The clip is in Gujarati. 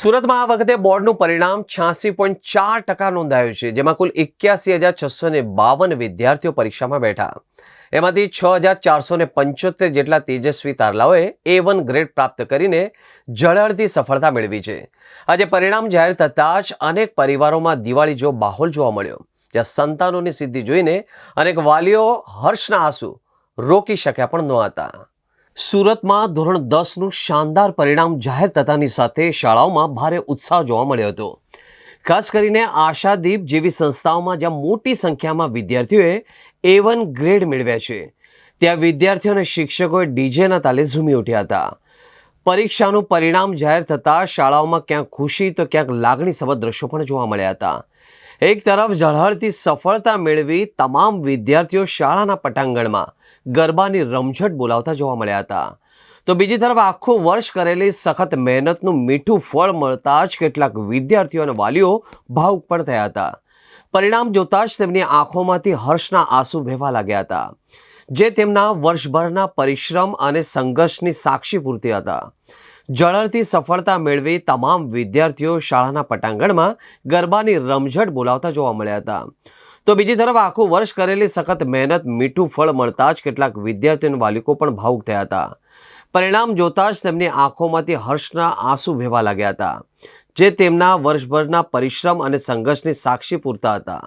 સુરતમાં આ વખતે બોર્ડનું પરિણામ 86.4% નોંધાયું છે, જેમાં કુલ 81,652 વિદ્યાર્થીઓ પરીક્ષામાં બેઠા. એમાંથી 6,475 જેટલા તેજસ્વી તારલાઓએ A1 ગ્રેડ પ્રાપ્ત કરીને ઝળહળતી સફળતા મેળવી છે. આજે પરિણામ જાહેર થતાં જ અનેક પરિવારોમાં દિવાળી જેવો માહોલ જોવા મળ્યો, જ્યાં સંતાનોની સિદ્ધિ જોઈને અનેક વાલીઓ હર્ષના આંસુ રોકી શક્યા પણ નહોતા. સુરતમાં ધોરણ 10નું શાનદાર પરિણામ જાહેર થતાની સાથે શાળાઓમાં ભારે ઉત્સાહ જોવા મળ્યો હતો. ખાસ કરીને આશાદીપ જેવી સંસ્થાઓમાં જ્યાં મોટી સંખ્યામાં વિદ્યાર્થીઓએ A1 ગ્રેડ મેળવ્યા છે, ત્યાં વિદ્યાર્થીઓ અને શિક્ષકોએ ડીજેના તાલે ઝૂમી ઉઠ્યા હતા. પરીક્ષાનું પરિણામ જાહેર થતાં શાળાઓમાં ક્યાંક ખુશી તો ક્યાંક લાગણીસભર દ્રશ્યો પણ જોવા મળ્યા હતા. એક તરફ ઝળહળતી સફળતા મેળવી તમામ વિદ્યાર્થીઓ શાળાના પટાંગણમાં ગરબાની રમઝટ બોલાવતા જોવા મળ્યા હતા, તો બીજી તરફ આખું વર્ષ કરેલી સખત મહેનતનું મીઠું ફળ મળતા જ કેટલાક વિદ્યાર્થીઓ અને વાલીઓ ભાવુક પણ થયા હતા. પરિણામ જોતા જ તેમની આંખોમાંથી હર્ષના આંસુ વહેવા લાગ્યા હતા, જે તેમના વર્ષભરના પરિશ્રમ અને સંઘર્ષની સાક્ષી પૂરતી હતા. ઝળહળતી સફળતા મેળવી તમામ વિદ્યાર્થીઓ શાળાના પટાંગણમાં ગરબાની રમઝટ બોલાવતા જોવા મળ્યા હતા, તો બીજી તરફ આખું વર્ષ કરેલી સખત મહેનત મીઠું ફળ મળતા જ કેટલાક વિદ્યાર્થીઓ અને વાલીઓ પણ ભાવુક થયા હતા. પરિણામ જોતા જ તેમની આંખોમાંથી હર્ષના આંસુ વહેવા લાગ્યા હતા, જે તેમના વર્ષભરના પરિશ્રમ અને સંઘર્ષની સાક્ષી પૂરતા હતા.